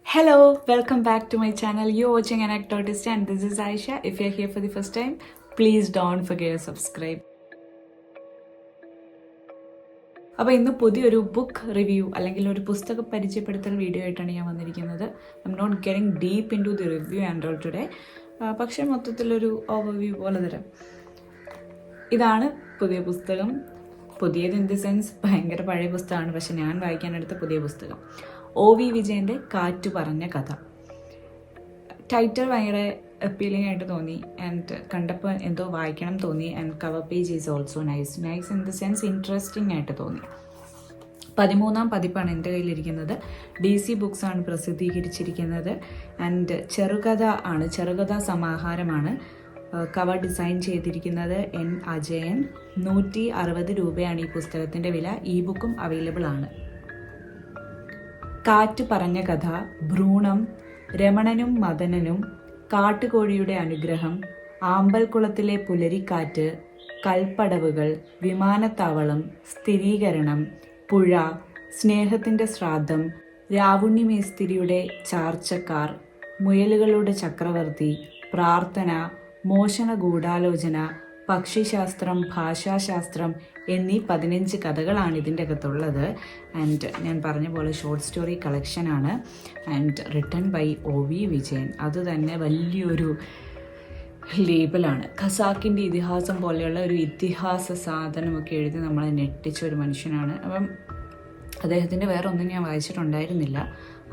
Hello, welcome back to my channel. You're watching Anecdotist and this is Aisha. If you're here for the first time, please don't forget to subscribe. അപ്പോൾ ഇന്ന് പുതിയൊരു book review അല്ലെങ്കിൽ ഒരു പുസ്തക പരിചയപ്പെടുത്തൽ video ആയിട്ടാണ് ഞാൻ വന്നിരിക്കുന്നത്. I'm not getting deep into the review and all today, പക്ഷേ മൊത്തത്തിലൊരു ഓവർവ്യൂ പോലെ തരാം. ഇതാണ് പുതിയ പുസ്തകം. പുതിയത് ഇൻ ദി സെൻസ് ഭയങ്കര പഴയ പുസ്തകമാണ്, പക്ഷെ ഞാൻ വായിക്കാനെടുത്ത പുതിയ പുസ്തകം OV വിജയൻ്റെ കാറ്റു പറഞ്ഞ കഥ. ടൈറ്റിൽ ഭയങ്കര അപ്പീലിംഗ് ആയിട്ട് തോന്നി ആൻഡ് കണ്ടപ്പോൾ എന്തോ വായിക്കണം തോന്നി. And cover page is also nice in the sense interesting ആയിട്ട് തോന്നി. 13ാം പതിപ്പാണ് എൻ്റെ കയ്യിലിരിക്കുന്നത്. DC ബുക്സ് ആണ് പ്രസിദ്ധീകരിച്ചിരിക്കുന്നത്. ആൻഡ് ചെറുകഥാ സമാഹാരമാണ്. കവർ ഡിസൈൻ ചെയ്തിരിക്കുന്നത് N അജയൻ. 160 രൂപയാണ് ഈ പുസ്തകത്തിൻ്റെ വില. ഇ ബുക്കും അവൈലബിൾ ആണ്. കാറ്റ് പറഞ്ഞ കഥ, ഭ്രൂണം, രമണനും മദനനും, കാട്ടുകോഴിയുടെ അനുഗ്രഹം, ആമ്പൽക്കുളത്തിലെ പുലരിക്കാറ്റ്, കൽപ്പടവുകൾ, വിമാനത്താവളം, സ്ഥിരീകരണം, പുഴ, സ്നേഹത്തിൻ്റെ ശ്രാദ്ധം, രാവുണ്ണി മേസ്തിരിയുടെ ചാർച്ചക്കാർ, മുയലുകളുടെ ചക്രവർത്തി, പ്രാർത്ഥന, മോഷണ ഗൂഢാലോചന, പക്ഷിശാസ്ത്രം, ഭാഷാശാസ്ത്രം എന്നീ 15 കഥകളാണ് ഇതിൻ്റെ അകത്തുള്ളത്. ആൻഡ് ഞാൻ പറഞ്ഞ പോലെ ഷോർട്ട് സ്റ്റോറി കളക്ഷനാണ്. And written by OV Vijayan. അത് തന്നെ വലിയൊരു ലേബലാണ്. ഖസാക്കിൻ്റെ ഇതിഹാസം പോലെയുള്ള ഒരു ഇതിഹാസ സാധനമൊക്കെ എഴുതി നമ്മളെ ഞെട്ടിച്ച ഒരു മനുഷ്യനാണ്. അപ്പം അദ്ദേഹത്തിൻ്റെ വേറെ ഒന്നും ഞാൻ വായിച്ചിട്ടുണ്ടായിരുന്നില്ല,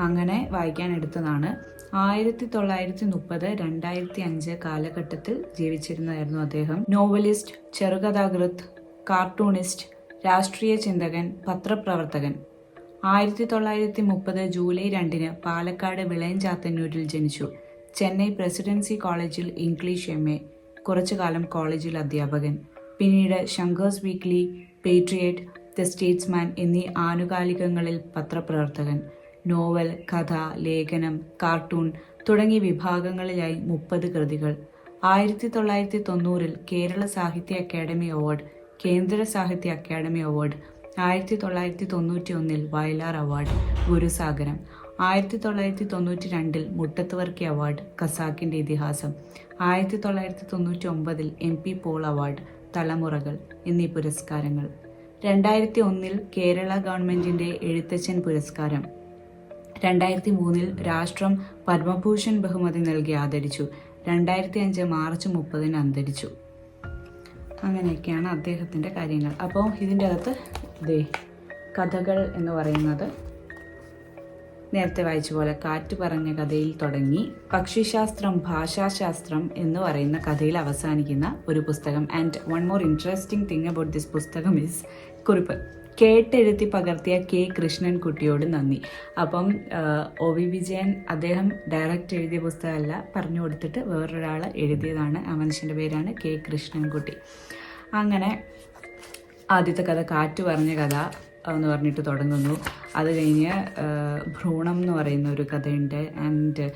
അങ്ങനെ വായിക്കാൻ എടുത്തതാണ്. 1930, 2005 കാലഘട്ടത്തിൽ ജീവിച്ചിരുന്നതായിരുന്നു അദ്ദേഹം. നോവലിസ്റ്റ്, ചെറുകഥാകൃത്ത്, കാർട്ടൂണിസ്റ്റ്, രാഷ്ട്രീയ ചിന്തകൻ, പത്രപ്രവർത്തകൻ. 1930 ജൂലൈ 2 പാലക്കാട് വിളയഞ്ചാത്തന്നൂരിൽ ജനിച്ചു. ചെന്നൈ പ്രസിഡൻസി കോളേജിൽ ഇംഗ്ലീഷ് MA, കുറച്ചുകാലം കോളേജിൽ അധ്യാപകൻ. പിന്നീട് Shankar's weekly, patriot, the statesman എന്നീ ആനുകാലികങ്ങളിൽ പത്രപ്രവർത്തകൻ. നോവൽ, കഥ, ലേഖനം, കാർട്ടൂൺ തുടങ്ങിയ വിഭാഗങ്ങളിലായി 30 കൃതികൾ. 1990 കേരള സാഹിത്യ അക്കാദമി അവാർഡ്, കേന്ദ്ര സാഹിത്യ academy award. 1991 Vayalar award, ഗുരുസാഗരം. 1992 Muttathu Varkey award, ഖസാക്കിൻ്റെ ഇതിഹാസം. 1999 MP പോൾ അവാർഡ്, തലമുറകൾ എന്നീ പുരസ്കാരങ്ങൾ. 2001 കേരള ഗവൺമെൻറ്റിൻ്റെ എഴുത്തച്ഛൻ പുരസ്കാരം. 2003 രാഷ്ട്രം പത്മഭൂഷൺ ബഹുമതി നൽകി ആദരിച്ചു. 2005 മാർച്ച് 30 അന്തരിച്ചു. അങ്ങനെയൊക്കെയാണ് അദ്ദേഹത്തിൻ്റെ കാര്യങ്ങൾ. അപ്പോൾ ഇതിൻ്റെ അകത്ത് കഥകൾ എന്ന് പറയുന്നത് നേരത്തെ വായിച്ച പോലെ കാറ്റ് പറഞ്ഞ കഥയിൽ തുടങ്ങി പക്ഷിശാസ്ത്രം, ഭാഷാശാസ്ത്രം എന്ന് പറയുന്ന കഥയിൽ അവസാനിക്കുന്ന ഒരു പുസ്തകം. And one more interesting thing about this പുസ്തകം ഇസ് കുറിപ്പ്. കേട്ടെഴുതി പകർത്തിയ K കൃഷ്ണൻകുട്ടിയോട് നന്ദി. അപ്പം OV വിജയൻ അദ്ദേഹം ഡയറക്റ്റ് എഴുതിയ പുസ്തകമല്ല, പറഞ്ഞു കൊടുത്തിട്ട് വേറൊരാൾ എഴുതിയതാണ്. ആ മനുഷ്യൻ്റെ പേരാണ് K കൃഷ്ണൻകുട്ടി. അങ്ങനെ ആദ്യത്തെ കഥ കാറ്റ് പറഞ്ഞ കഥ എന്ന് പറഞ്ഞിട്ട് തുടങ്ങുന്നു. അത് കഴിഞ്ഞ് ഭ്രൂണം എന്ന് പറയുന്ന ഒരു കഥയുണ്ട്. ആൻഡ്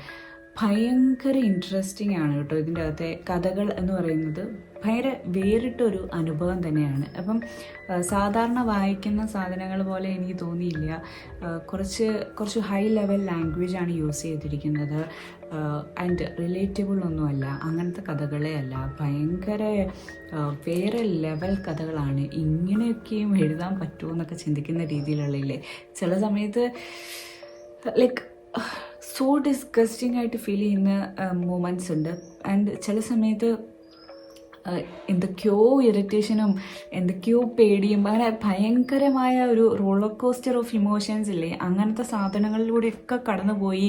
ഭയങ്കര ഇൻട്രസ്റ്റിംഗ് ആണ് കേട്ടോ. ഇതിൻ്റെ അകത്തെ കഥകൾ എന്ന് പറയുന്നത് ഭയങ്കര വേറിട്ടൊരു അനുഭവം തന്നെയാണ്. അപ്പം സാധാരണ വായിക്കുന്ന സാധനങ്ങൾ പോലെ എനിക്ക് തോന്നിയില്ല. കുറച്ച് ഹൈ ലെവൽ ലാംഗ്വേജ് ആണ് യൂസ് ചെയ്തിരിക്കുന്നത്. ആൻഡ് റിലേറ്റബിൾ ഒന്നുമല്ല, അങ്ങനത്തെ കഥകളേ അല്ല. ഭയങ്കര വേറെ ലെവൽ കഥകളാണ്. ഇങ്ങനെയൊക്കെയും എഴുതാൻ പറ്റുമോ എന്നൊക്കെ ചിന്തിക്കുന്ന രീതിയിലുള്ളതില്ലേ ചില സമയത്ത് ലൈക്ക് സോ ഡിസ്ഗസ്റ്റിംഗ് ആയിട്ട് ഫീൽ ചെയ്യുന്ന മൂമെൻറ്റ്സ് ഉണ്ട്. ആൻഡ് ചില സമയത്ത് എന്തൊക്കെയോ ഇറിറ്റേഷനും എന്തൊക്കെയോ പേടിയും, അങ്ങനെ ഭയങ്കരമായ ഒരു റോളർ കോസ്റ്റർ ഓഫ് ഇമോഷൻസ് ഇല്ലേ, അങ്ങനത്തെ സാധനങ്ങളിലൂടെയൊക്കെ കടന്നുപോയി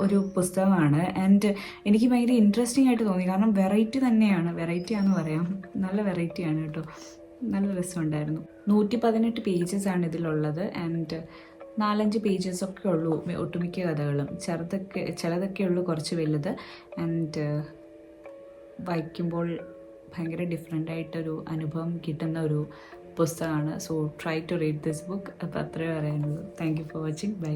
ഒരു പുസ്തകമാണ്. ആൻഡ് എനിക്ക് ഭയങ്കര ഇൻട്രസ്റ്റിംഗ് ആയിട്ട് തോന്നി. കാരണം വെറൈറ്റിയാണെന്ന് പറയാം. നല്ല വെറൈറ്റിയാണ് കേട്ടോ. നല്ല രസമുണ്ടായിരുന്നു. 118 പേജസാണ് ഇതിലുള്ളത്. ആൻഡ് 4-5 പേജസൊക്കെ ഉള്ളൂ ഒട്ടുമിക്ക കഥകളും. ചിലതൊക്കെ ഉള്ളൂ കുറച്ച് വലുത്. ആൻഡ് വായിക്കുമ്പോൾ ഭയങ്കര ഡിഫറെൻ്റ് ആയിട്ടൊരു അനുഭവം കിട്ടുന്ന ഒരു പുസ്തകമാണ്. So try to read this book. അപ്പോൾ അത്രേ പറയാനുള്ളൂ. Thank you for watching. By.